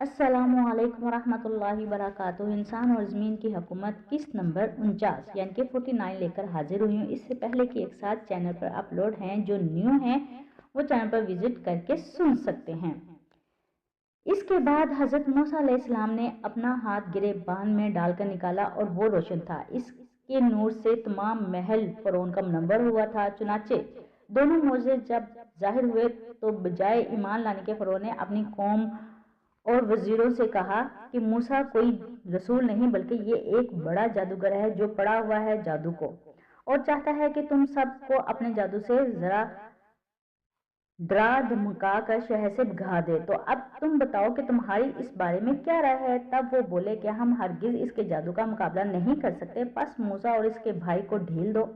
अस्सलामुअलैकुम वरहमतुल्लाहि वबरकातुहू। इंसान और ज़मीन की हुकूमत किस्त नंबर 49 यानी कि 49 लेकर हाजिर हुई हूँ। इससे पहले कि एक साथ चैनल पर अपलोड हैं, जो न्यू हैं वो चैनल पर विजिट करके सुन सकते हैं। इसके बाद हज़रत मूसा अलैहिस्सलाम ने अपना हाथ गिरेबान में डालकर निकाला और वो रोशन था। इसके नूर से तमाम महल फ़िरौन का मुनव्वर हुआ था। चुनाचे दोनों मोज़े जब जाहिर हुए तो बजाय ईमान लाने के फ़िरौन ने अपनी कौम और वजीरों से कहा कि मूसा कोई रसूल नहीं बल्कि ये एक बड़ा जादूगर है जो पड़ा हुआ है जादू को और चाहता है कि तुम सबको अपने जादू से जरा डरा धमका कर शहर से भगा दे। तो अब तुम बताओ कि तुम्हारी इस बारे में क्या राय है। तब वो बोले कि हम हरगिज इसके जादू का मुकाबला नहीं कर सकते। बस मूसा और इसके भाई को ढील दो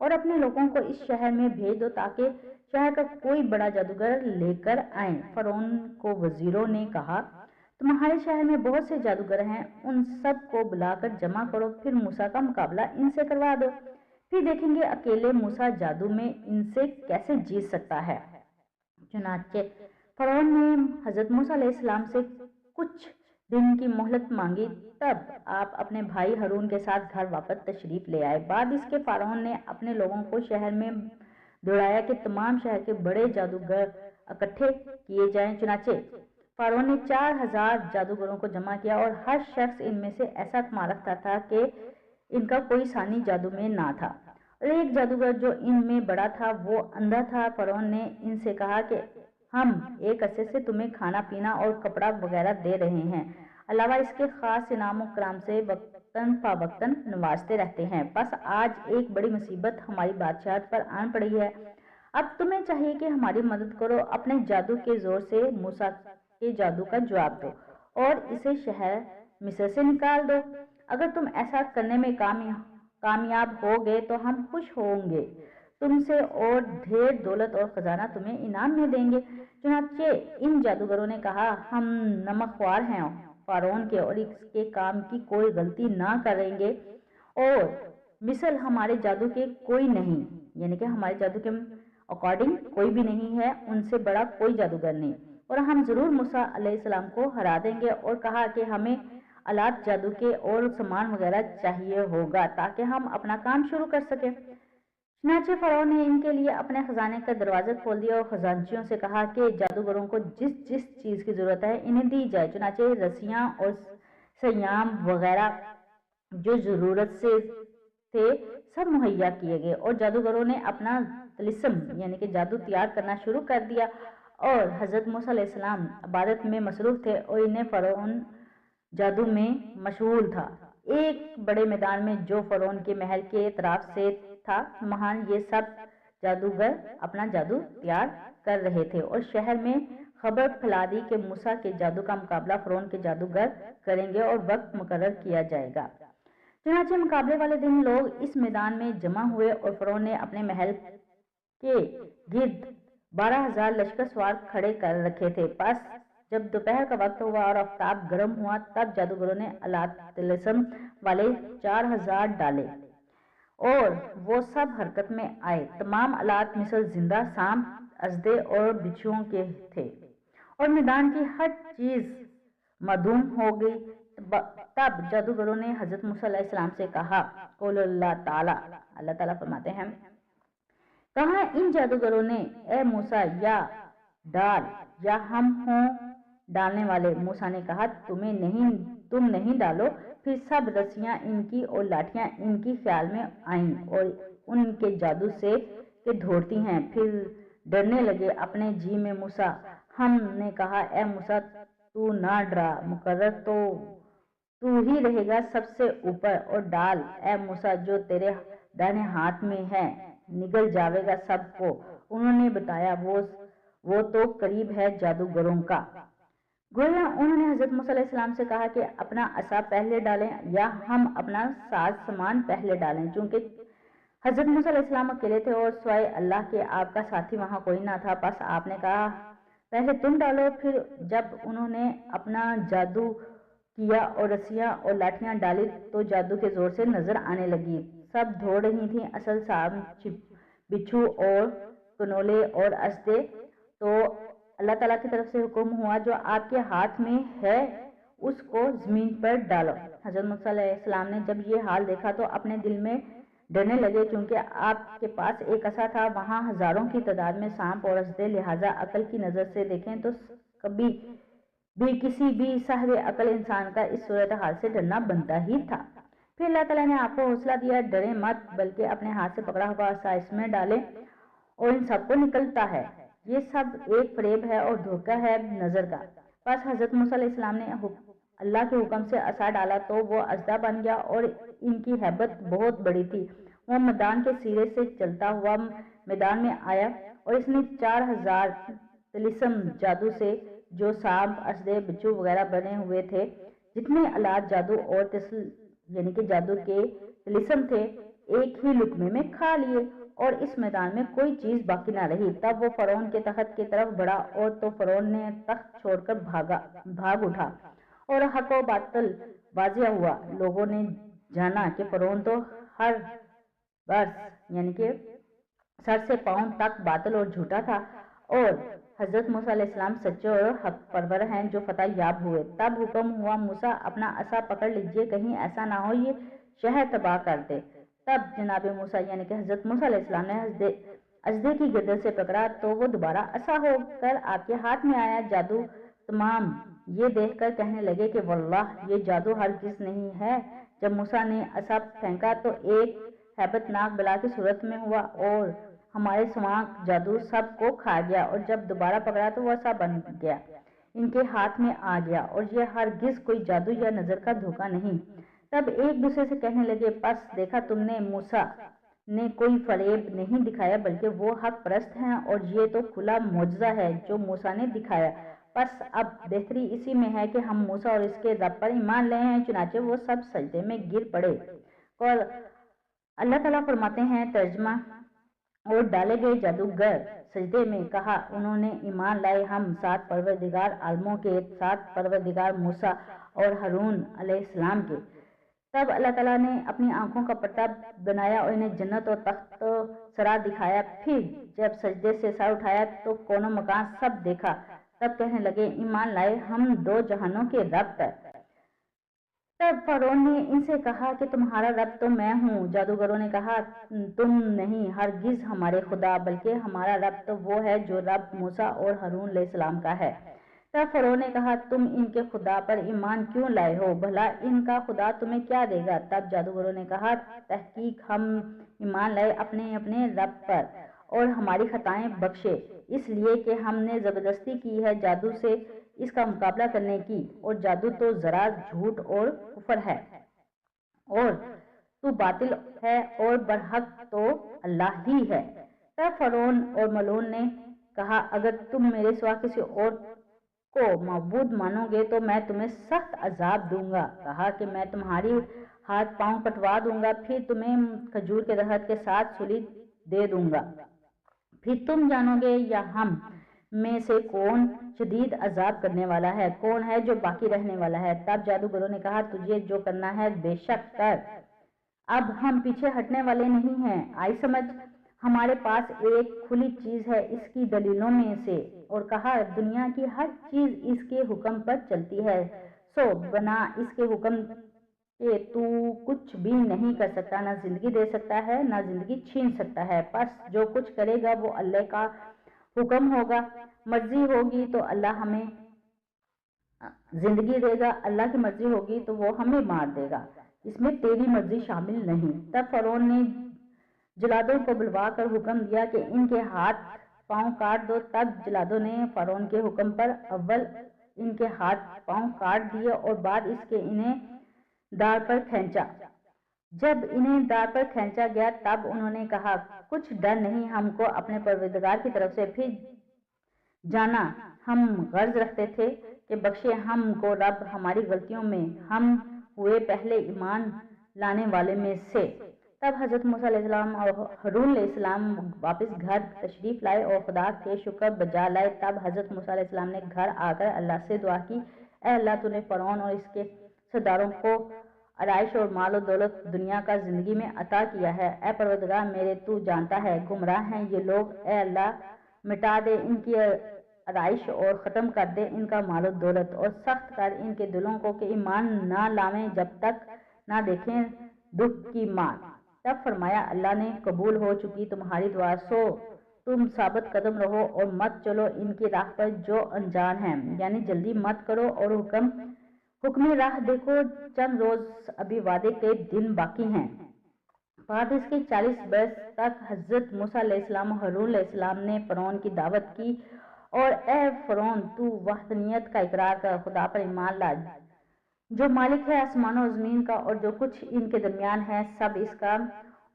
और अपने लोगों को इस शहर में भेज दो ताकि शहर का कोई बड़ा जादूगर लेकर आए। फ़िरौन को वजीरों ने कहा, तुम्हारे शहर में बहुत से जादूगर हैं, उन सब को बुलाकर जमा करो, फिर मूसा का मुकाबला इनसे करवा दो, फिर देखेंगे अकेले मूसा जादू में इनसे कैसे जीत सकता है। चुनाचे फ़िरौन ने हज़रत मूसा अलैहिस्सलाम से कुछ दिन की मोहलत मांगी। तब आप अपने भाई हारून के साथ घर वापस तशरीफ ले आए। बाद इसके फ़िरौन ने अपने लोगों को शहर में दौड़ाया कि तमाम शहर के बड़े जादूगर इकट्ठे किए जाएं। चुनाचे फ़िरौन ने 4000 जादूगरों को जमा किया और हर शख्स इनमें से ऐसा कमाल रखता था कि इनका कोई सानी जादू में ना था। और एक जादूगर जो इनमें बड़ा था वो अंधा था। फ़िरौन ने इनसे कहा कि हम एक अरसे से तुम्हें खाना पीना और कपड़ा वगैरह दे रहे हैं, अलावा इसके खास इनाम कराम से वक्तन फ़वक्तन नवाजते रहते हैं। बस आज एक बड़ी मुसीबत हमारी बादशाहत पर आन पड़ी है। अब तुम्हें चाहिए कि हमारी मदद करो, अपने जादू के जोर से मूसा के जादू का जवाब दो और इसे शहर मिस्र से निकाल दो। अगर तुम ऐसा करने में कामयाब हो गए तो हम खुश होंगे तुमसे और ढेर दौलत और खजाना तुम्हें इनाम में देंगे। चुनाचे इन जादूगरों ने कहा, हम नमकख्वार हैं फ़िरौन के और इसके काम की कोई गलती ना करेंगे और मिसल हमारे जादू के कोई नहीं, यानी कि हमारे जादू के अकॉर्डिंग कोई भी नहीं है, उनसे बड़ा कोई जादूगर नहीं, और हम जरूर मूसा अलैहिस्सलाम को हरा देंगे। और कहा कि हमें आलात जादू के और सामान वगैरह चाहिए होगा ताकि हम अपना काम शुरू कर सकें। चुनाचे फ़िरौन ने इनके लिए अपने खजाने का दरवाजा खोल दिया और खजांचियों से कहा कि जादूगरों को जिस जिस चीज़ की ज़रूरत है इन्हें दी जाए। चुनाचे रस्सियाँ और सयाम वगैरह जो ज़रूरत से थे सब मुहैया किए गए और जादूगरों ने अपना तिलिस्म यानी कि जादू तैयार करना शुरू कर दिया। और हज़रत मूसा अलैहिस्सलाम इबादत में मसरूफ़ थे और इन्हें फ़िरौन जादू में मशगूल था। एक बड़े मैदान में जो फ़िरौन के महल के तरफ से था, वहाँ ये सब जादूगर अपना जादू तैयार कर रहे थे और शहर में खबर फैला दी कि मूसा के जादू का मुकाबला फ़िरौन के जादूगर करेंगे और वक्त मुकर्रर किया जाएगा। चुनाचे मुकाबले वाले दिन लोग इस मैदान में जमा हुए और फ़िरौन ने अपने महल के गिर्द 12,000 लश्कर सवार खड़े कर रखे थे। बस जब दोपहर का वक्त हुआ और आफ्ताब गर्म हुआ तब जादूगरों ने आलात तिलिस्म वाले 4000 डाले और वो सब हरकत में आए। तमाम आलात मिसल जिंदा सांप, अजदे और बिच्छुओं के थे और मैदान की हर चीज मदूम हो गई। तब जादूगरों ने हजरत मूसा अलैहिस्सलाम से कहा, अल्लाह ताला फरमाते हैं, कहा इन जादूगरों ने, ए मूसा या डाल या हम हों डालने वाले। मूसा ने कहा, तुम नहीं डालो। फिर सब रस्सियां इनकी और लाठियां इनकी ख्याल में आईं और उनके जादू से के दौड़ती हैं। फिर डरने लगे अपने जी में। मूसा हमने कहा, ए मूसा तू ना डरा, मुकर्रर तो तू ही रहेगा सबसे ऊपर, और डाल ए मूसा जो तेरे दाहिने हाथ में है निगल जाएगा सबको। उन्होंने बताया, वो तो करीब है जादूगरों का। गोया उन्होंने हजरत मूसा अलैहिस्सलाम से कहा कि अपना असा पहले डालें या हम अपना साज सामान पहले डालें। चूंकि हजरत मूसा अलैहिस्सलाम अकेले थे और सिवाय अल्लाह के आपका साथी वहां कोई ना था। बस आपने कहा, पहले तुम डालो। फिर जब उन्होंने अपना जादू किया और रस्सियां और लाठियां डाली तो जादू के जोर से नजर आने लगी। सब दौड़ रही थी, असल सांप, बिच्छू और कनोले और असदे तो اللہ تعالیٰ کی طرف سے حکم ہوا جو آپ کے ہاتھ میں ہے اس کو زمین پر ڈالو۔ حضرت موسیٰ علیہ السلام نے جب یہ حال دیکھا تو اپنے دل میں ڈرنے لگے، چونکہ آپ کے پاس ایک عصا تھا، وہاں ہزاروں کی تعداد میں سانپ اور اسدے، لہٰذا عقل کی نظر سے دیکھیں تو کبھی بھی کسی بھی صاحب عقل انسان کا اس صورتحال سے ڈرنا بنتا ہی تھا۔ پھر اللہ تعالیٰ نے آپ کو حوصلہ دیا، ڈرے مت بلکہ اپنے ہاتھ سے پکڑا ہوا عصا اس میں ڈالیں اور ان سب کو نکلتا ہے، یہ سب ایک فریب ہے اور دھوکہ ہے نظر کا۔ بس حضرت موسیٰ علیہ السلام نے اللہ کے حکم سے عصا ڈالا تو وہ اژدھا بن گیا اور ان کی ہیبت بہت بڑی تھی۔ وہ میدان کے سرے سے چلتا ہوا میدان میں آیا اور اس نے 4000 طلسم جادو سے، جو سانپ، اسدے، بچھو وغیرہ بنے ہوئے تھے، جتنے آلات جادو اور یعنی کہ جادو کے طلسم تھے، ایک ہی لقمے میں کھا لیے اور اس میدان میں کوئی چیز باقی نہ رہی۔ تب وہ فرعون کے تخت کی طرف بڑھا اور تو فرعون نے تخت چھوڑ کر بھاگ اٹھا اور حق و باطل واضح ہوا۔ لوگوں نے جانا کہ فرعون تو ہر برس یعنی کہ سر سے پاؤں تک باطل اور جھوٹا تھا، اور حضرت موسیٰ علیہ السلام سچے اور حق پرور ہیں جو فتح یاب ہوئے۔ تب حکم ہوا، موسیٰ اپنا عصا پکڑ لیجئے، کہیں ایسا نہ ہو یہ شہر تباہ کر دے۔ تب جناب موسیٰ یعنی کہ حضرت موسیٰ علیہ السلام نے اژدھے کی گردن سے پکڑا تو وہ دوبارہ عصا ہو کر آپ کے ہاتھ میں آیا۔ جادو تمام یہ دیکھ کر کہنے لگے کہ واللہ یہ جادو ہرگز نہیں ہے۔ جب موسیٰ نے عصا پھینکا تو ایک ہیبت ناک بلا کی صورت میں ہوا اور ہمارے سوانک جادو سب کو کھا گیا، اور جب دوبارہ پکڑا تو وہ عصا بن گیا، ان کے ہاتھ میں آ گیا، اور یہ ہرگز کوئی جادو یا نظر کا دھوکہ نہیں۔ تب ایک دوسرے سے کہنے لگے، پس دیکھا تم نے موسیٰ نے کوئی فریب نہیں دکھایا بلکہ وہ حق پرست ہیں، اور یہ تو کھلا معجزہ ہے جو موسیٰ نے دکھایا۔ پس اب بہتری اسی میں ہے کہ ہم موسیٰ اور اس کے رب پر ایمان لے ہیں۔ چنانچہ وہ سب سجدے میں گر پڑے۔ اور اللہ تعالیٰ فرماتے ہیں ترجمہ، اور ڈالے گئے جادوگر سجدے میں کہا انہوں نے ایمان لائے ہم سات پروردگار عالموں کے، سات پروردگار موسیٰ اور ہارون علیہ السلام کے۔ تب اللہ تعالیٰ نے اپنی آنکھوں کا پردہ بنایا اور انہیں جنت اور تخت و سرا دکھایا۔ پھر جب سجدے سے سر اٹھایا تو کون و مکان سب دیکھا۔ تب کہنے لگے، ایمان لائے ہم دو جہانوں کے رب پر۔ تب فرعون نے ان سے کہا کہ تمہارا رب تو میں ہوں۔ جادوگروں نے کہا، تم نہیں ہرگز ہمارے خدا، بلکہ ہمارا رب تو وہ ہے جو رب موسیٰ اور ہارون علیہ السلام کا ہے۔ تب فرعون نے کہا، تم ان کے خدا پر ایمان کیوں لائے ہو؟ بھلا ان کا خدا تمہیں کیا دے گا؟ تب جادوگروں نے کہا، تحقیق ہم ایمان لائے اپنے اپنے رب پر، اور ہماری خطائیں بخشے، اس لیے کہ ہم نے زبردستی کی ہے جادو سے اس کا مقابلہ کرنے کی، اور جادو تو ذرا جھوٹ اور کفر ہے، اور تو باطل ہے، اور برحق تو اللہ ہی ہے۔ تب فرعون اور ملعون نے کہا، اگر تم میرے سوا کسی اور کو معبود مانو گے تو میں تمہیں سخت عذاب دوں گا۔ کہا کہ میں تمہاری ہاتھ پاؤں کٹوا دوں گا، پھر تمہیں کھجور کے درخت کے ساتھ سولی دے دوں گا، پھر تم جانو گے یا ہم میں سے کون شدید عذاب کرنے والا ہے، کون ہے جو باقی رہنے والا ہے۔ تب جادوگروں نے کہا، تجھے جو کرنا ہے بے شک کر، اب ہم پیچھے ہٹنے والے نہیں ہیں۔ آئی سمجھ، ہمارے پاس ایک کھلی چیز ہے اس کی دلیلوں میں سے، اور کہا دنیا کی ہر چیز اس کے حکم پر چلتی ہے، سو بنا اس کے حکم کہ تو کچھ بھی نہیں کر سکتا، نہ زندگی دے سکتا ہے نہ زندگی چھین سکتا ہے، پس جو کچھ کرے گا وہ اللہ کا حکم ہوگا، مرضی ہوگی تو اللہ ہمیں زندگی دے گا، اللہ کی مرضی ہوگی تو وہ ہمیں مار دے گا، اس میں تیری مرضی شامل نہیں۔ تب فرعون نے جلادوں کو بلوا کر حکم دیا کہ ان کے ہاتھ پاؤں کاٹ دو۔ تب جلادوں نے فرعون کے حکم پر اول ان کے ہاتھ پاؤں کاٹ دیے اور بعد اس کے انہیں دار پر کھینچا۔ جب انہیں دار پر کھینچا گیا تب انہوں نے کہا، کچھ ڈر نہیں ہم کو اپنے پروردگار کی طرف سے، پھر جانا ہم غرض رکھتے تھے کہ بخشے ہم کو رب ہماری غلطیوں میں، ہم ہوئے پہلے ایمان لانے والے میں سے۔ تب حضرت موسیٰ علیہ السلام اور ہارون علیہ السلام واپس گھر تشریف لائے اور خدا کے شکر بجا لائے۔ تب حضرت موسیٰ علیہ السلام نے گھر آ کر اللہ سے دعا کی، اے اللہ تو نے فرعون اور اس کے سرداروں کو آرائش اور مال و دولت دنیا کا زندگی میں عطا کیا ہے، اے پروردگار میرے تو جانتا ہے گمراہ ہیں یہ لوگ، اے اللہ مٹا دے ان کی आराइश और ख़त्म कर दे इनका मालो दौलत और सख्त कर इनके दिलों को कि ईमान ना लावें जब तक ना देखें दुख की मार। तब फरमाया अल्लाह ने कबूल हो चुकी तुम्हारी दुआ, सो तुम साबित कदम रहो और मत चलो इनकी राह पर जो अनजान हैं, यानी जल्दी मत करो और हुक्म राह देखो, चंद रोज अभी वादे के दिन बाकी हैं। बाद इसके 40 बरस तक हजरत मूसा अलैहिस्सलाम और हारून अलैहिस्सलाम ने फ़िरौन की दावत की और ए फ़िरौन तू वहदनियत का इकरार कर, खुदा पर ईमान ला जो मालिक है आसमानों और ज़मीन का और जो कुछ इनके दरमियान है सब इसका,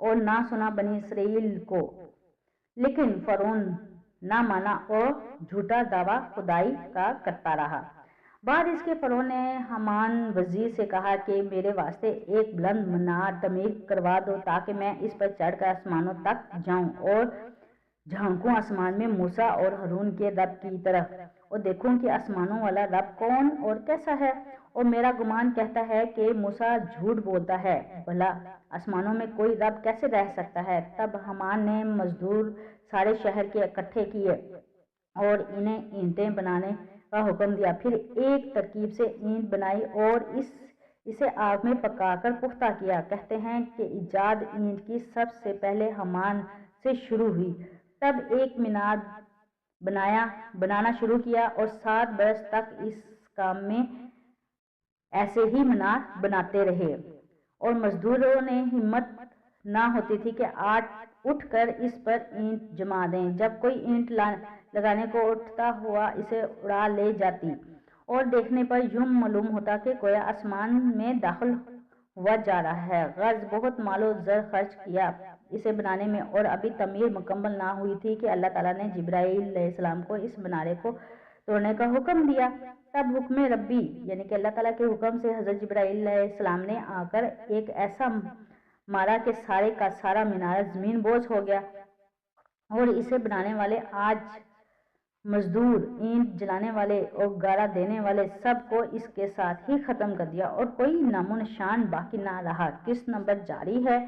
और ना सुना बनी इसराइल को। लेकिन फ़िरौन ना माना और झूठा दावा खुदाई का करता रहा। बाद इसके फ़िरौन ने हामान वजीर से कहा कि मेरे वास्ते एक बुलंद मीनार तमीर करवा दो ताकि मैं इस पर चढ़कर आसमानों तक जाऊं और झांकूं आसमान में मूसा और हारून के रब की तरफ और देखूं कि आसमानों वाला रब कौन और कैसा है। और मेरा गुमान कहता है कि मूसा झूठ बोलता है, भला आसमानों में कोई रब कैसे रह सकता है। तब हामान ने मजदूर सारे शहर के इकट्ठे किए और इन्हें ईंटें बनाने का हुक्म दिया। फिर एक तरकीब से ईंट बनाई और इसे आग में पकाकर पुख्ता किया। कहते हैं कि इजाद ईंट की सबसे पहले हामान से शुरू हुई। तब एक मीनार बनाना शुरू किया और 7 बरस तक इस काम में ऐसे ही मीनार बनाते रहे और मजदूरों ने हिम्मत ना होती थी कि उठकर इस पर ईंट जमा दें। जब कोई ईंट लगाने को उठता हुआ इसे उड़ा ले जाती और देखने पर यूं मालूम होता कि गोया आसमान में दाखिल हुआ जा रहा है। गर्ज बहुत मालो ज़र खर्च किया इसे बनाने में और अभी तमीर मुकम्मल ना हुई थी कि अल्लाह ताला ने जिब्राइल अलैहिस्सलाम को इस मीनारे को तोड़ने का हुक्म दिया। तब हुक्म रब्बी यानी कि अल्लाह ताला के हुक्म से हज़रत जिब्राइल अलैहिस्सलाम ने आकर एक ऐसा मारा कि सारे का सारा मीनारा ज़मीन बोझ हो गया और इसे बनाने वाले आज मजदूर, ईंट जलाने वाले और गारा देने वाले सबको इसके साथ ही ख़त्म कर दिया और कोई नामो निशान बाकी ना रहा। किस नंबर जारी है।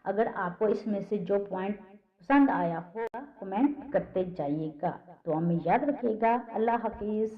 अगर आपको इसमें से जो पॉइंट पसंद आया होगा कमेंट करते जाइएगा। तो हमें याद रखिएगा। अल्लाह हाफिज़।